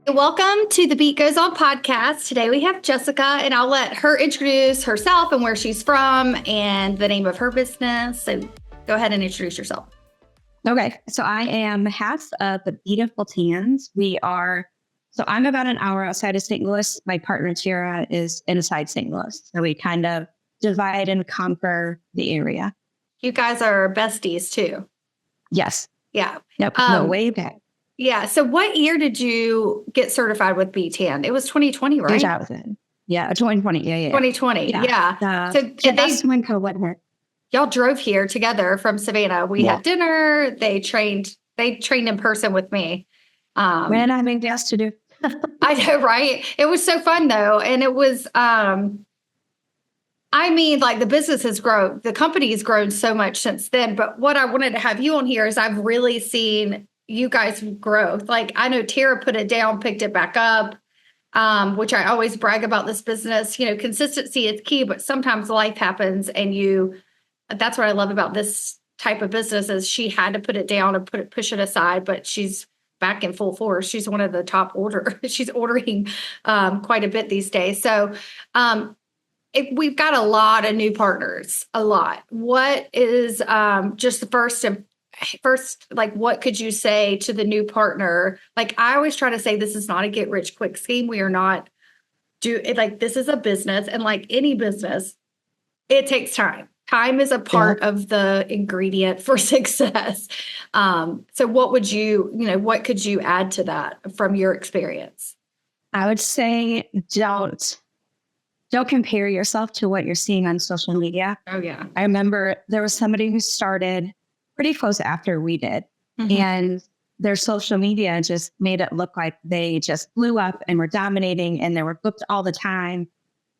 Welcome to the Beat Goes On podcast. Today we have Jessica, and I'll let her introduce herself and where she's from and the name of her business. So go ahead and introduce yourself. Okay, so I am half of the BeetifulTans. I'm about an hour outside of St. Louis. My partner, Tara, is inside St. Louis. So we kind of divide and conquer the area. You guys are besties too. Yes. Yeah. Yep. No, way back. Yeah. So what year did you get certified with Beettan? It was 2020, right? 2000. Yeah, 2020. Yeah. 2020. Yeah. So that's when COVID hit. Y'all drove here together from Savannah. We had dinner. They trained in person with me. When I make gas to do. I know, right? It was so fun though. And it was, the business has grown, the company has grown so much since then. But what I wanted to have you on here is I've really seen you guys grow. Like I know Tara put it down, picked it back up, which I always brag about this business. You know, consistency is key, but sometimes life happens and that's what I love about this type of business is she had to put it down and push it aside, but she's back in full force. She's one of the top she's ordering quite a bit these days. So we've got a lot of new partners, a lot. What is just the first, like, what could you say to the new partner? Like, I always try to say, this is not a get rich quick scheme. We are not this is a business. And like any business, it takes time. Time is a part of the ingredient for success. So what could you add to that from your experience? I would say don't compare yourself to what you're seeing on social media. Oh yeah. I remember there was somebody who started pretty close after we did. Mm-hmm. And their social media just made it look like they just blew up and were dominating and they were booked all the time.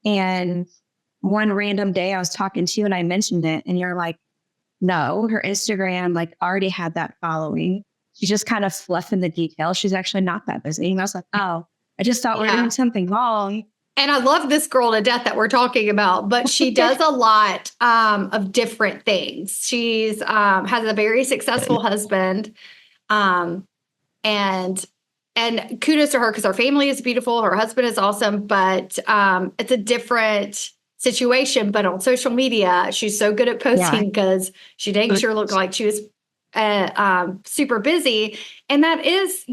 And one random day I was talking to you and I mentioned it and you're like, no, her Instagram already had that following. She just kind of fluffing the details. She's actually not that busy. And I was like, oh, I just thought we were doing something wrong. And I love this girl to death that we're talking about, but she does a lot of different things. She's has a very successful husband, and kudos to her because her family is beautiful. Her husband is awesome, but it's a different situation. But on social media, she's so good at posting because she dang sure looked like she was super busy. And that is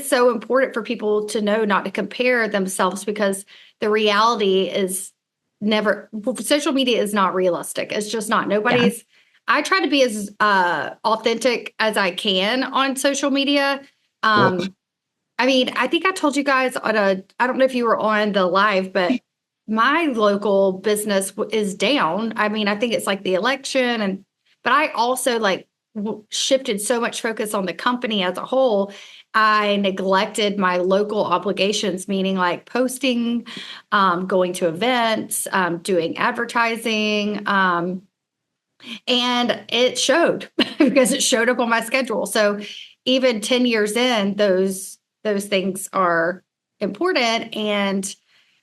so important for people to know, not to compare themselves, because the reality is social media is not realistic. It's just not. I try to be as authentic as I can on social media. I think I told you guys I don't know if you were on the live, but my local business is down. I mean, I think it's like the election but I also shifted so much focus on the company as a whole. I neglected my local obligations, meaning like posting, going to events, doing advertising. And it showed because it showed up on my schedule. So even 10 years in, those things are important. And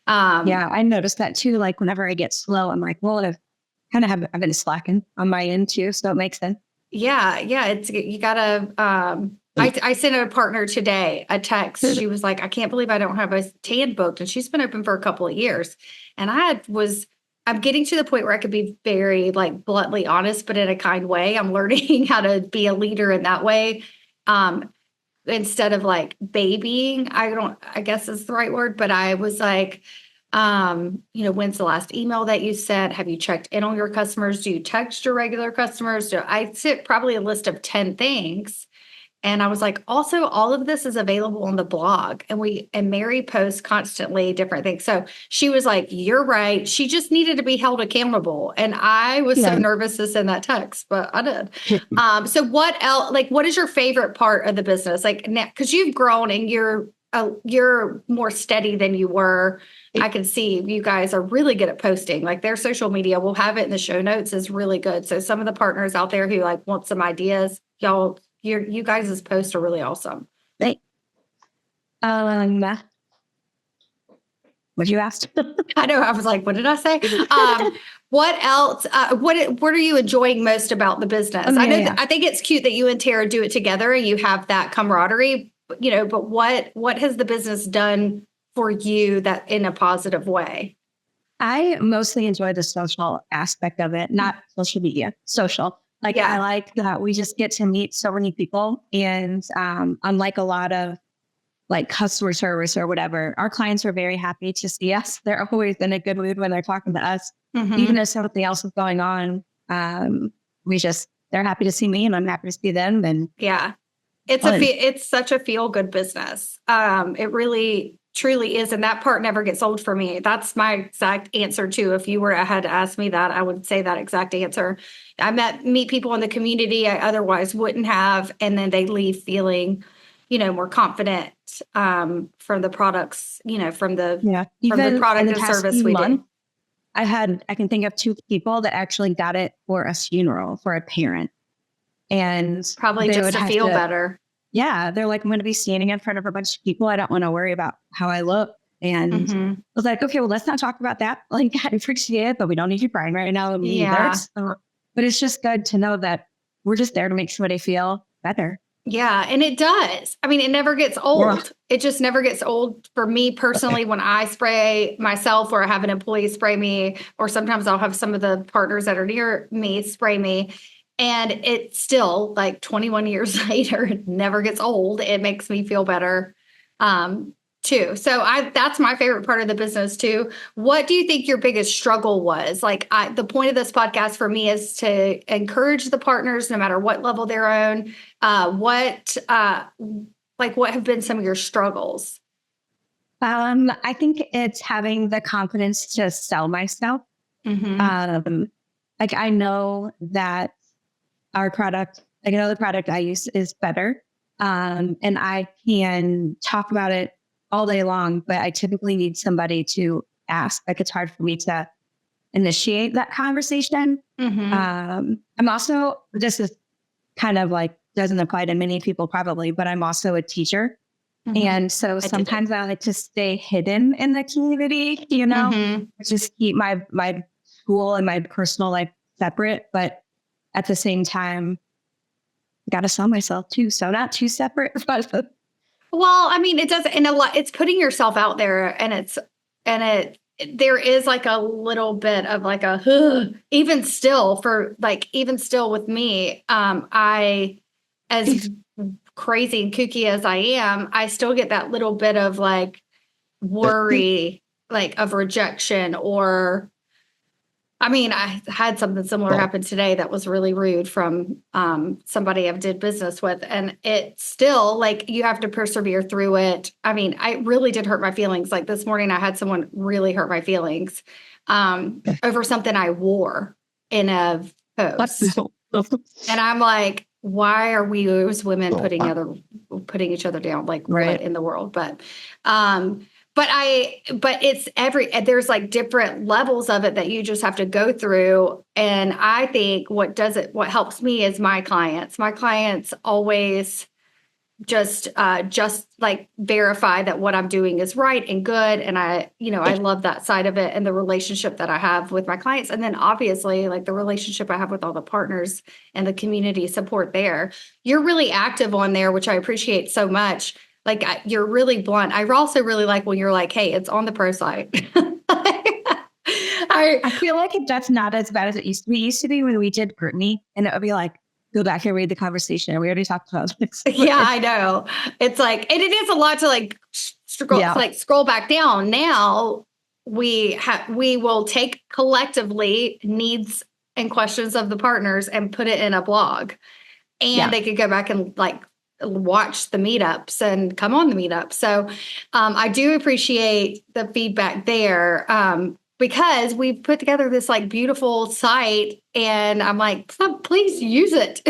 I noticed that too. Like whenever I get slow, I'm like, well, I've been slacking on my end too. So it makes sense. Yeah. It's, you gotta, I sent a partner today a text. She was like, I can't believe I don't have a tan booked. And she's been open for a couple of years. And I'm getting to the point where I could be very bluntly honest, but in a kind way. I'm learning how to be a leader in that way. Instead of babying, I guess is the right word, but I was like, when's the last email that you sent? Have you checked in on your customers? Do you text your regular customers? I sent probably a list of 10 things. And I was like, also, all of this is available on the blog. And Mary posts constantly different things. So she was like, you're right. She just needed to be held accountable. And I was so nervous to send that text, but I did. So what else, what is your favorite part of the business? Because you've grown and you're more steady than you were. I can see you guys are really good at posting. Their social media, we'll have it in the show notes, is really good. So some of the partners out there who want some ideas, you guys' posts are really awesome. What you asked? I know. I was like, what did I say? What else? What are you enjoying most about the business? I think it's cute that you and Tara do it together and you have that camaraderie. but what has the business done for you that in a positive way? I mostly enjoy the social aspect of it, not social media, social. Like I Yeah. like that we just get to meet so many people. And unlike a lot of like customer service or whatever, our clients are very happy to see us. They're always in a good mood when they're talking to us, even if something else is going on. They're happy to see me and I'm happy to see them. And Yeah. fun. It's such a feel good business. It really truly is. And that part never gets old for me. That's my exact answer too. If you had to ask me that, I would say that exact answer. Meet people in the community I otherwise wouldn't have. And then they leave feeling, more confident, from the products, from the Even in product the and past service few we months, do. I can think of 2 people that actually got it for a funeral for a parent. And Probably they just would to have feel to, better. yeah, they're like, I'm going to be standing in front of a bunch of people. I don't want to worry about how I look. And I was like, okay, well, let's not talk about that. Like, I appreciate it, but we don't need you crying right now. Me either. Yeah. So, but it's just good to know that we're just there to make somebody feel better. Yeah, and it does. I mean, it never gets old. Yeah. It just never gets old for me personally when I spray myself or I have an employee spray me, or sometimes I'll have some of the partners that are near me spray me. And it's still like 21 years later, it never gets old. It makes me feel better, too. So that's my favorite part of the business too. What do you think your biggest struggle was? Like the point of this podcast for me is to encourage the partners, no matter what level they're on. What have been some of your struggles? I think it's having the confidence to sell myself. Like I know that our product, like I know the product I use is better. And I can talk about it all day long, but I typically need somebody to ask. Like it's hard for me to initiate that conversation. I'm also, this is kind of like, doesn't apply to many people probably, but I'm also a teacher. And so sometimes I like to stay hidden in the community, just keep my school and my personal life separate. But at the same time, I got to sell myself too. So not too separate. But well, I mean, it does in a lot. It's putting yourself out there, there is like a little bit of like even still with me, I, as crazy and kooky as I am, I still get that little bit of like worry, like of rejection, or I mean, I had something similar happen today that was really rude from somebody I've did business with. And it's still like you have to persevere through it. I mean, I really did hurt my feelings. Like this morning, I had someone really hurt my feelings over something I wore in a post. And I'm like, why are we as women putting each other down? Like what in the world? But there's like different levels of it that you just have to go through. And I think what helps me is my clients. My clients always just like verify that what I'm doing is right and good. And I love that side of it and the relationship that I have with my clients. And then obviously like the relationship I have with all the partners and the community support there. You're really active on there, which I appreciate so much. Like you're really blunt. I also really like when you're like, hey, it's on the pro site. I feel like that's not as bad as it used to be. It used to be when we did Brittany, and it would be like, go back and read the conversation. We already talked about this. Yeah, I know. It's like, and it is a lot to like scroll back down. Now we will take collectively needs and questions of the partners and put it in a blog, and they could go back and like watch the meetups and come on the meetup. So I do appreciate the feedback there. Because we've put together this like beautiful site, and I'm like, please use it.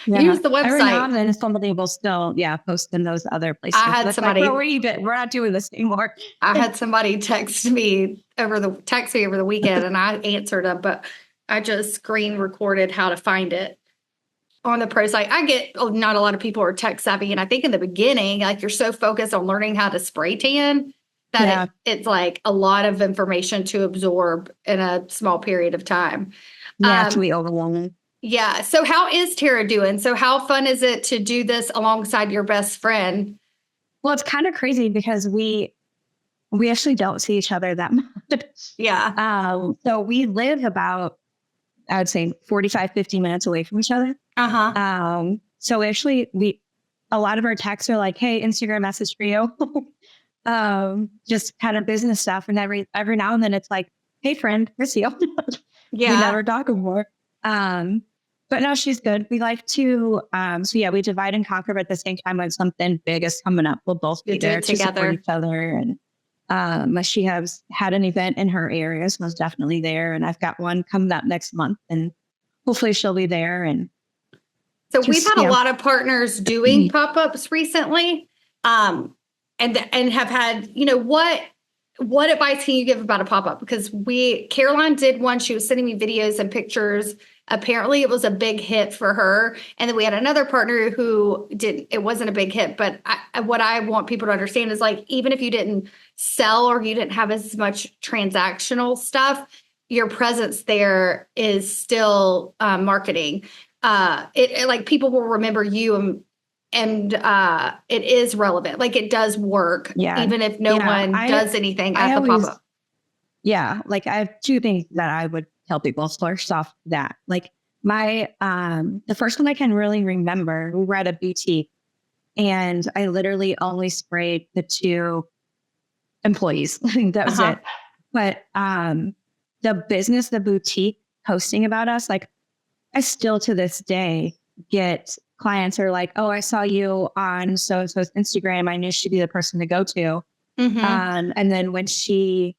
Use the website. Every now and then somebody will still, post in those other places. I had somebody, like, where you been? We're not doing this anymore. I had somebody text me over the weekend, and I answered them, but I just screen recorded how to find it on the pro site. I get not a lot of people are tech savvy, and I think in the beginning, like you're so focused on learning how to spray tan that it's like a lot of information to absorb in a small period of time. Yeah, it's really overwhelming. Yeah. So how is Tara doing? So how fun is it to do this alongside your best friend? Well, it's kind of crazy because we actually don't see each other that much. Yeah. So we live about, I would say 45, 50 minutes away from each other. So actually a lot of our texts are like, hey, Instagram message for you. Just kind of business stuff. And every now and then it's like, hey friend, miss you. We Yeah. never talk anymore. But no, she's good. We like to, so yeah, we divide and conquer, but at the same time, when something big is coming up, we'll both be there to support each other. And she has had an event in her area, so I was definitely there. And I've got one coming up next month, and hopefully she'll be there. And so we've had a lot of partners doing pop-ups recently, and have had, what advice can you give about a pop-up? Because Caroline did one, she was sending me videos and pictures. Apparently it was a big hit for her. And then we had another partner who it wasn't a big hit, but what I want people to understand is like, even if you didn't sell or you didn't have as much transactional stuff, your presence there is still marketing. Like people will remember you and it is relevant. Like it does work, even if no one does anything at the pop-up. Yeah. Like I have two things that I would tell people. First off, that like the first one I can really remember, we were at a boutique and I literally only sprayed the 2 employees. That was it. But the boutique posting about us, like I still to this day get clients are like, oh, I saw you on so-and-so's Instagram. I knew she'd be the person to go to. And then when she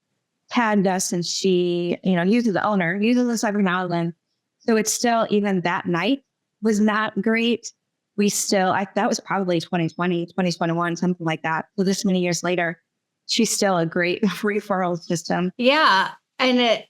tagged us and she, uses us every now and then. So it's still, even that night was not great. That was probably 2020, 2021, something like that. So this many years later, she's still a great referral system. Yeah. And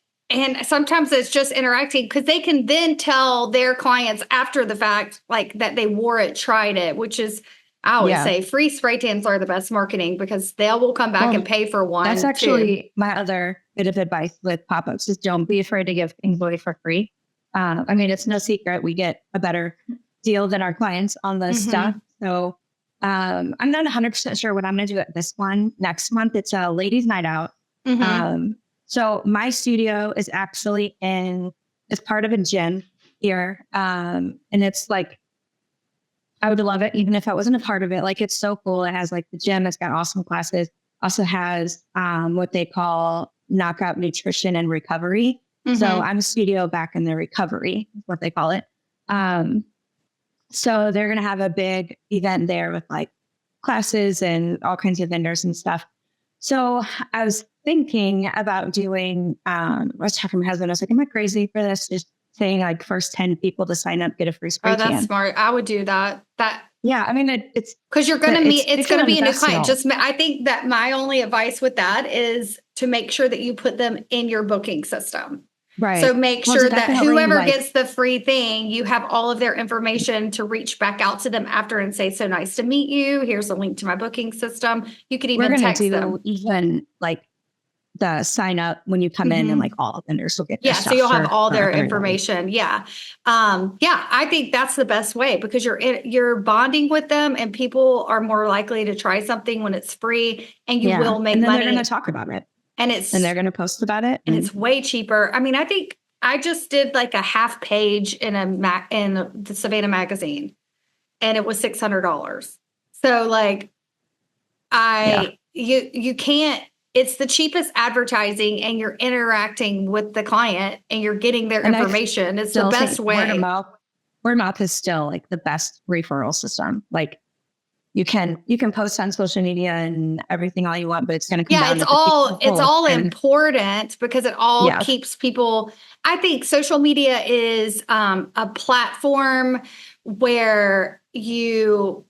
sometimes it's just interacting because they can then tell their clients after the fact, like that they wore it, tried it, which is, I always say free spray tans are the best marketing because they will come back and pay for one. That's actually my other bit of advice with pop-ups is don't be afraid to give things away for free. I mean, it's no secret we get a better deal than our clients on this stuff. So I'm not 100% sure what I'm going to do at this one. Next month, it's a ladies' night out. So my studio is actually it's part of a gym here. And it's like, I would love it even if I wasn't a part of it. Like it's so cool. It has like the gym. It's got awesome classes. Also has what they call knockout nutrition and recovery. So I'm a studio back in the recovery, is what they call it. So they're going to have a big event there with like classes and all kinds of vendors and stuff. So I was thinking about doing, I was talking to my husband. I was like, am I crazy for this? Just saying like first 10 people to sign up, get a free spray can. Oh, that's smart. I would do that. Yeah. I mean, it's because you're going to meet, it's going to be a new client. I think that my only advice with that is to make sure that you put them in your booking system. Right. So make sure that whoever gets the free thing, you have all of their information to reach back out to them after and say, so nice to meet you. Here's a link to my booking system. You could even text them. Even like the sign up when you come in and like all vendors will get so you'll have all their information. I think that's the best way because you're bonding with them and people are more likely to try something when it's free and you will make money. They're going to talk about it. And they're going to post about it. And it's way cheaper. I mean, I think I just did like a half page in the Savannah magazine and it was $600. So like you can't, it's the cheapest advertising and you're interacting with the client and you're getting their information. It's the best way. Word of mouth is still like the best referral system. Like you can post on social media and everything all you want, but it's going to come down. It's all important because it all keeps people. I think social media is a platform where I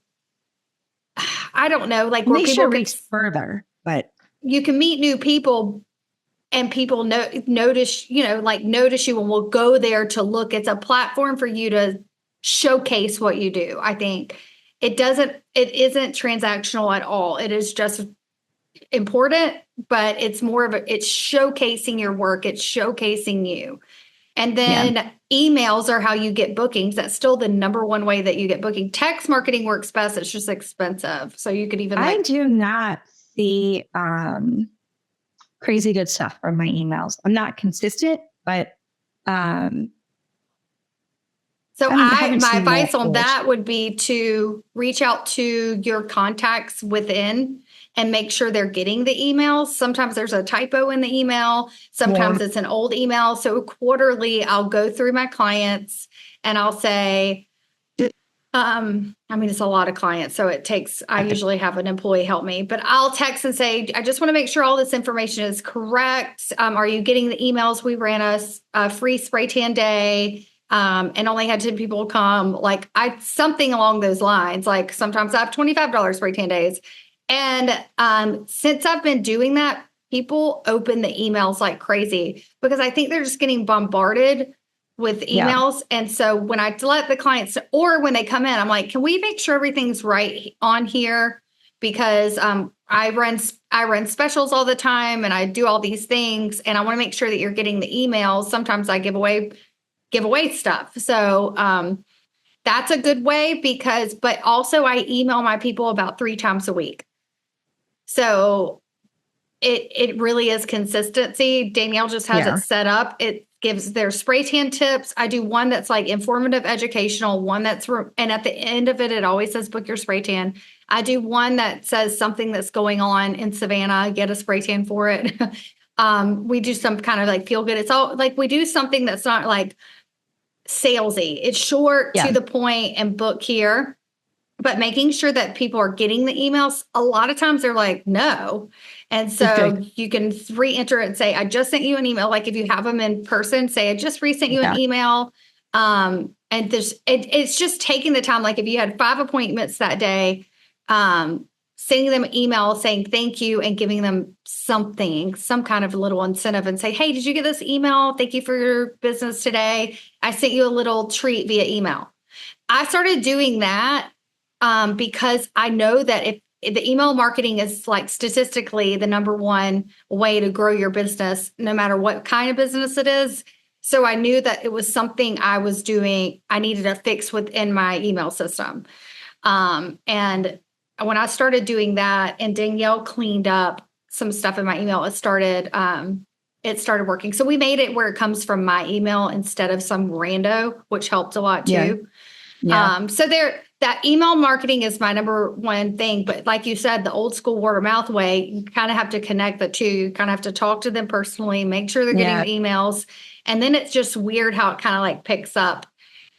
don't know, like where people reach further, but you can meet new people and people notice you and will go there to look. It's a platform for you to showcase what you do. I think it isn't transactional at all. It is just important, but it's more of it's showcasing your work. It's showcasing you. And then emails are how you get bookings. That's still the number one way that you get booking. Text marketing works best. It's just expensive. So you could even I do not see crazy good stuff from my emails. I'm not consistent, but so my seen advice on much. that would be to reach out to your contacts within and make sure they're getting the emails. Sometimes there's a typo in the email. Sometimes it's an old email. So quarterly, I'll go through my clients and I'll say, I mean, it's a lot of clients, so I usually have an employee help me, but I'll text and say, I just want to make sure all this information is correct. Are you getting the emails? We ran a free spray tan day. And only had 10 people come, something along those lines. Like sometimes I have $25 spray tan days. And since I've been doing that, people open the emails like crazy because I think they're just getting bombarded with emails. And so when I let the clients, or when they come in, I'm like, can we make sure everything's right on here? Because I run specials all the time and I do all these things and I want to make sure that you're getting the emails. Sometimes I give away stuff. So that's a good way but also I email my people about 3 times a week. So it really is consistency. Danielle just has it set up. It gives their spray tan tips. I do one that's like informative, educational, one that's, and at the end of it, it always says book your spray tan. I do one that says something that's going on in Savannah, get a spray tan for it. We do some kind of like feel good. It's all like, we do something that's not like salesy. It's short to the point and book here, but making sure that people are getting the emails. A lot of times they're like, no. And so you can re-enter it and say, I just sent you an email. Like if you have them in person, say, I just resent you an email. And it's just taking the time. Like if you had 5 appointments that day, sending them an email saying thank you and giving them some kind of little incentive and say, hey, did you get this email? Thank you for your business today. I sent you a little treat via email. I started doing that because I know that if the email marketing is like statistically the number one way to grow your business, no matter what kind of business it is. So I knew that it was something I was doing, I needed to fix within my email system. And when I started doing that and Danielle cleaned up some stuff in my email, it started working. So we made it where it comes from my email instead of some rando, which helped a lot too. So that email marketing is my number one thing. But like you said, the old school word of mouth way, you kind of have to connect the two. You kind of have to talk to them personally, make sure they're getting the emails. And then it's just weird how it kind of like picks up.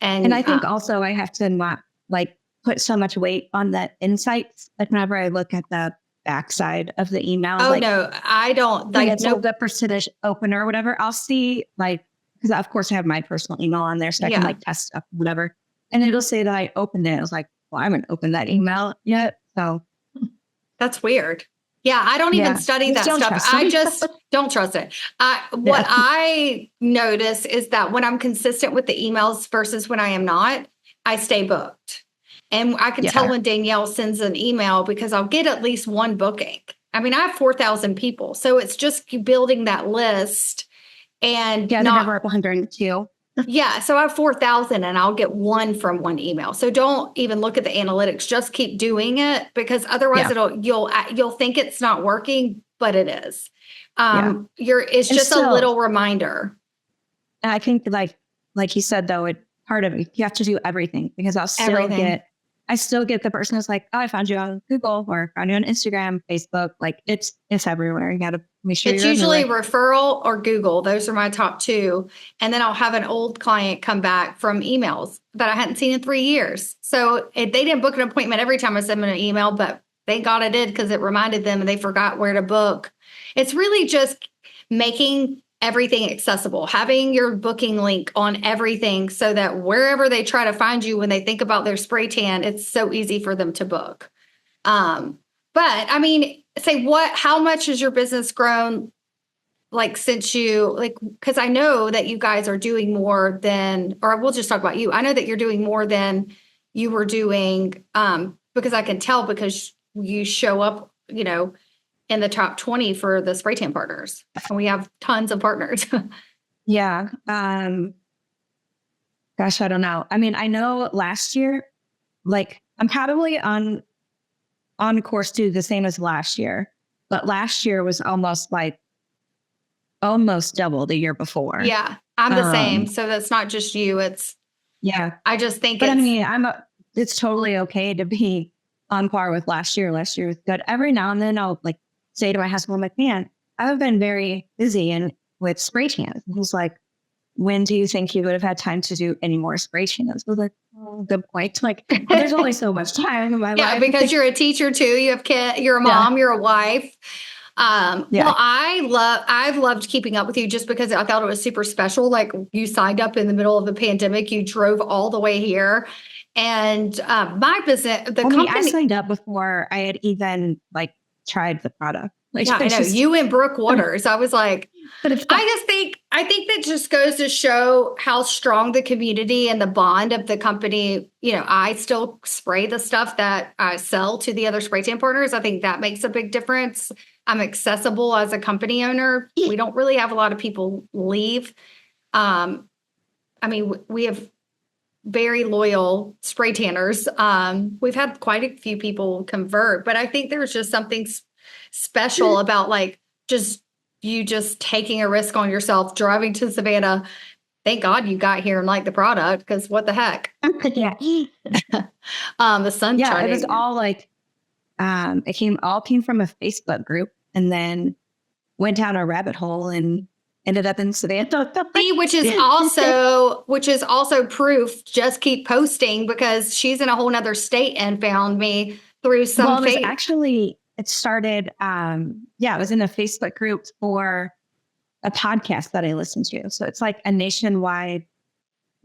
And I think also I have to not like put so much weight on the insights. Like whenever I look at the backside of the email. Oh, no, I don't. Like it's the percentage opener or whatever. I'll see because of course I have my personal email on there so I can like test stuff, whatever. And it'll say that I opened it. I was like, well, I haven't opened that email yet. So that's weird. Yeah, I don't even study that stuff. I just don't trust it. What I notice is that when I'm consistent with the emails versus when I am not, I stay booked. And I can tell when Danielle sends an email because I'll get at least one booking. I mean, I have 4,000 people. So it's just building that list and not 102. Yeah. So I have 4,000 and I'll get one from one email. So don't even look at the analytics. Just keep doing it because otherwise you'll think it's not working, but it is. It's just a little reminder. And I think like you said, though, part of it, you have to do everything because I still get the person who's like, oh, I found you on Google or found you on Instagram, Facebook. Like it's everywhere. You got to make sure it's usually referral or Google. Those are my top 2. And then I'll have an old client come back from emails that I hadn't seen in 3 years. So they didn't book an appointment every time I send them an email, but thank God I did because it reminded them and they forgot where to book. It's really just making everything accessible, having your booking link on everything so that wherever they try to find you when they think about their spray tan, it's so easy for them to book. But I mean, how much has your business grown? Like since because I know that you guys are doing more than, or we'll just talk about you. I know that you're doing more than you were doing, because I can tell because you show up, in the top 20 for the spray tan partners. And we have tons of partners. Yeah. Gosh, I don't know. I mean, I know last year, like I'm probably on course to do the same as last year, but last year was almost double the year before. Yeah, I'm the same. So that's not just you. Yeah. I just think But I mean, it's totally okay to be on par with last year. Last year was good. Every now and then I'll like say to my husband, I'm like, man, I've been very busy and with spray tans. And he's like, when do you think you would have had time to do any more spray tans? I was like, oh, good point. Like, well, there's only so much time in my yeah, life. because you're a teacher too. You have you're a Yeah. mom, you're a wife. Yeah. Well, I've loved keeping up with you just because I thought it was super special. Like you signed up in the middle of the pandemic, you drove all the way here. And my business, the company, I signed up before I had even like tried the product. Like, yeah, I know you and Brooke Waters. I was like, but it's I think that just goes to show how strong the community and the bond of the company. You know, I still spray the stuff that I sell to the other spray tan partners. I think that makes a big difference. I'm accessible as a company owner. We don't really have a lot of people leave. I mean, we have very loyal spray tanners. We've had quite a few people convert, but I think there's just something special about like just taking a risk on yourself, driving to Savannah. Thank God you got here and liked the product because what the heck? yeah. The sun shining. It was all like it came from a Facebook group and then went down a rabbit hole and ended up in Savannah. See, which is also proof. Just keep posting because she's in a whole nother state and found me through some. Well, it started. It was in a Facebook group for a podcast that I listened to. So it's like a nationwide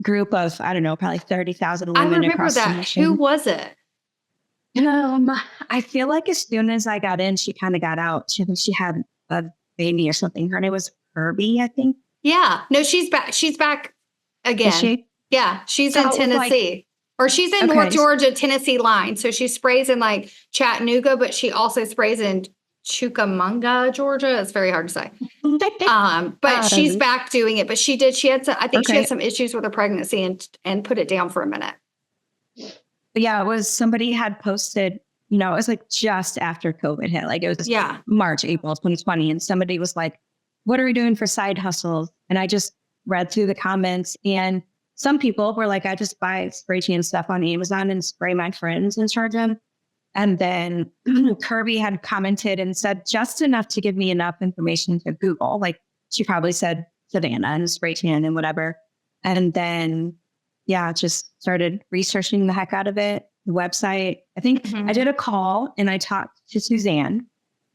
group of, I don't know, probably 30,000 women. I remember that. Who was it? I feel like as soon as I got in, she kind of got out. She had a baby or something. Her name was Herbie, I think. Yeah. No, she's back. She's back again. Is she? Yeah. She's in Tennessee. Or she's in North Georgia, Tennessee line. So she sprays in like Chattanooga, but she also sprays in Chickamauga, Georgia. It's very hard to say. But she's back doing it. But she had some issues with her pregnancy and put it down for a minute. Yeah, it was somebody had posted, it was like just after COVID hit. Like it was March, April 2020. And somebody was like, what are we doing for side hustles? And I just read through the comments and some people were like, I just buy spray tan stuff on Amazon and spray my friends and charge them. And then Kirby had commented and said just enough to give me enough information to Google. Like she probably said Savannah and spray tan and whatever. And then, just started researching the heck out of it. The website. I think I did a call and I talked to Suzanne.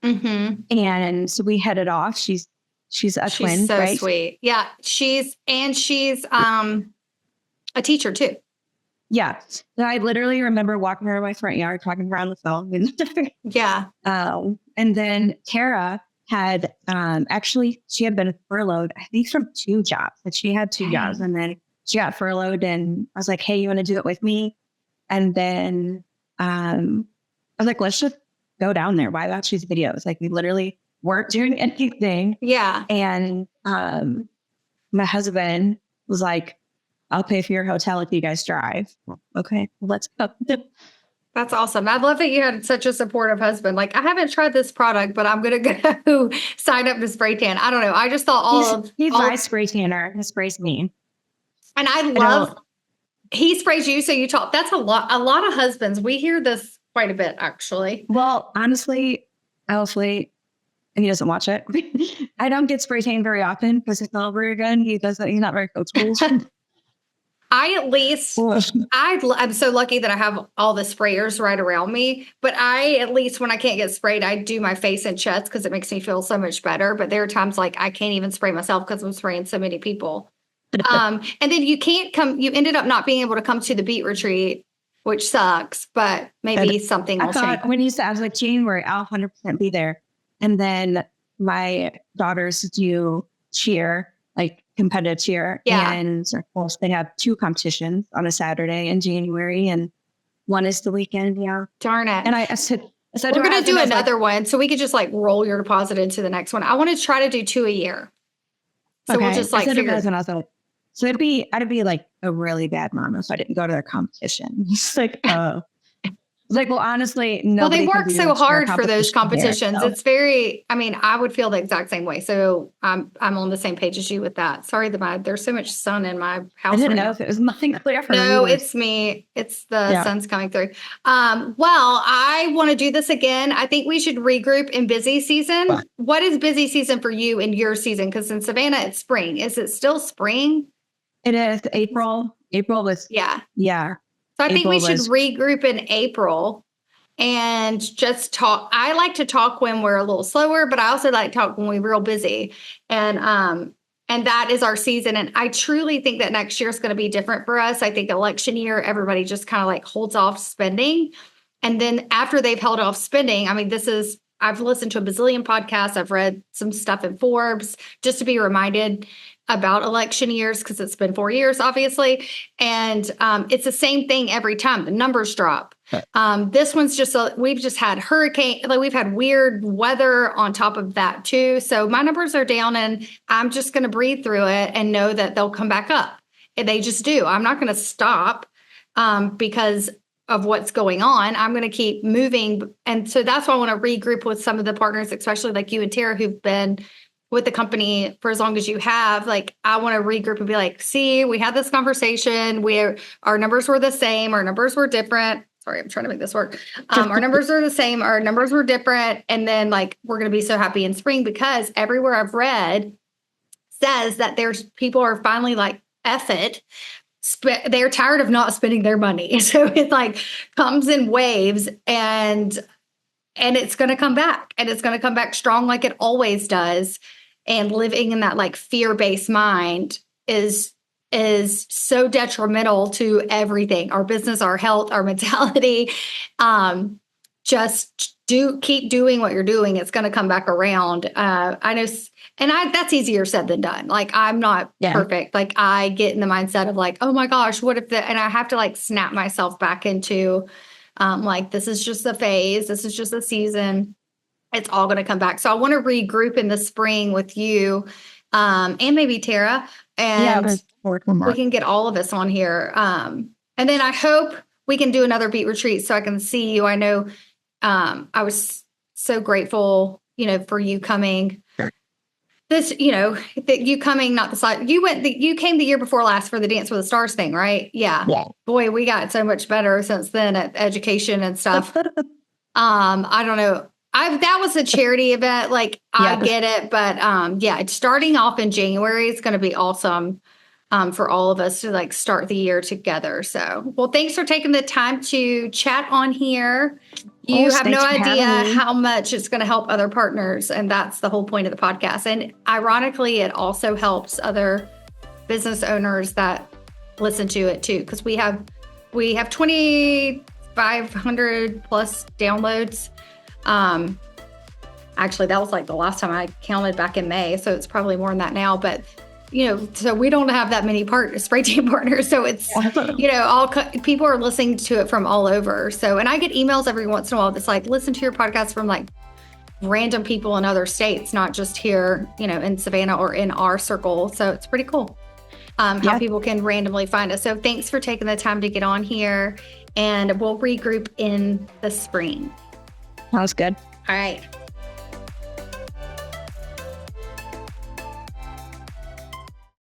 Mm-hmm. And so we headed off. She's a twin, so right? Sweet. Yeah. She's a teacher too. Yeah. I literally remember walking around my front yard, talking around the phone. Yeah. And then Tara had, she had been furloughed, I think from 2 jobs, but she had 2 jobs and then she got furloughed and I was like, hey, you want to do it with me? And then, I was like, let's just go down there. Why watch these videos? Like we literally weren't doing anything. Yeah. And, my husband was like, I'll pay for your hotel if you guys drive. Okay, let's go. That's awesome. I love that you had such a supportive husband. Like, I haven't tried this product, but I'm going to go sign up to spray tan. I don't know. I just thought he's my spray tanner. He sprays me. And he sprays you. So you talk, that's a lot of husbands. We hear this quite a bit, actually. Well, honestly, and he doesn't watch it. I don't get spray tan very often because he's not very good. He's not very coachable. I'm so lucky that I have all the sprayers right around me, but at least when I can't get sprayed, I do my face and chest because it makes me feel so much better. But there are times like I can't even spray myself because I'm spraying so many people. And then you ended up not being able to come to the beet retreat, which sucks, but maybe something will change. When he said, I was like, January, I'll 100% be there. And then my daughters do cheer, like competitive cheer. Yeah. And of course they have 2 competitions on a Saturday in January and one is the weekend. Yeah. Darn it. And I said, we're going to do another one. So we could just like roll your deposit into the next one. I want to try to do 2 a year. So we'll just like figure. So I'd be like a really bad mom if I didn't go to their competition. It's like, well, honestly, Well, they nobody work so hard for those competitions. So. It's very, I mean, I would feel the exact same way. So I'm on the same page as you with that. Sorry that there's so much sun in my house. I didn't know if it was nothing clear for No, you. it's me. It's the sun's coming through. Well, I want to do this again. I think we should regroup in busy season. Wow. What is busy season for you in your season? Because in Savannah, it's spring. Is it still spring? It is April. April was, yeah. So I think we should regroup in April and just talk. I like to talk when we're a little slower, but I also like to talk when we're real busy. And that is our season. And I truly think that next year is going to be different for us. I think election year, everybody just kind of like holds off spending. And then after they've held off spending, I mean, I've listened to a bazillion podcasts. I've read some stuff in Forbes just to be reminded about election years, because it's been 4 years, obviously. And it's the same thing every time. The numbers drop. This one's just, we've just had hurricane, like we've had weird weather on top of that too. So my numbers are down, and I'm just going to breathe through it and know that they'll come back up. And they just do. I'm not going to stop because of what's going on. I'm going to keep moving. And so that's why I want to regroup with some of the partners, especially like you and Tara, who've been with the company for as long as you have. Like, I want to regroup and be like, see, we had this conversation. Our numbers were the same. Our numbers were different. Sorry, I'm trying to make this work. Our numbers are the same. Our numbers were different. And then like, we're going to be so happy in spring, because everywhere I've read says that people are finally like, F it. They're tired of not spending their money. So it like comes in waves, and it's going to come back, and it's going to come back strong like it always does. And living in that like fear-based mind is so detrimental to everything, our business, our health, our mentality. Just keep doing what you're doing. It's going to come back around. I know. And that's easier said than done. Like, I'm not perfect. Like, I get in the mindset of like, oh my gosh, what if and I have to like snap myself back into like, this is just a phase. This is just a season. It's all going to come back. So I want to regroup in the spring with you and maybe Tara, and we can get all of us on here. And then I hope we can do another beat retreat so I can see you. I know I was so grateful, for you coming. That you coming, not the side. You came the year before last for the Dance with the Stars thing, right? Yeah. Boy, we got so much better since then at education and stuff. I don't know. That was a charity event. Like, I get it. But starting off in January is going to be awesome for all of us to like start the year together. So, well, thanks for taking the time to chat on here. You have no idea how much it's going to help other partners. And that's the whole point of the podcast. And ironically, it also helps other business owners that listen to it too. Because we have 2,500 plus downloads. Actually, that was like the last time I counted back in May. So it's probably more than that now. But so we don't have that many spray tan partners. So it's, all people are listening to it from all over. So, and I get emails every once in a while that's like, listen to your podcast from like random people in other states, not just here, in Savannah or in our circle. So it's pretty cool how people can randomly find us. So thanks for taking the time to get on here, and we'll regroup in the spring. Sounds good. All right.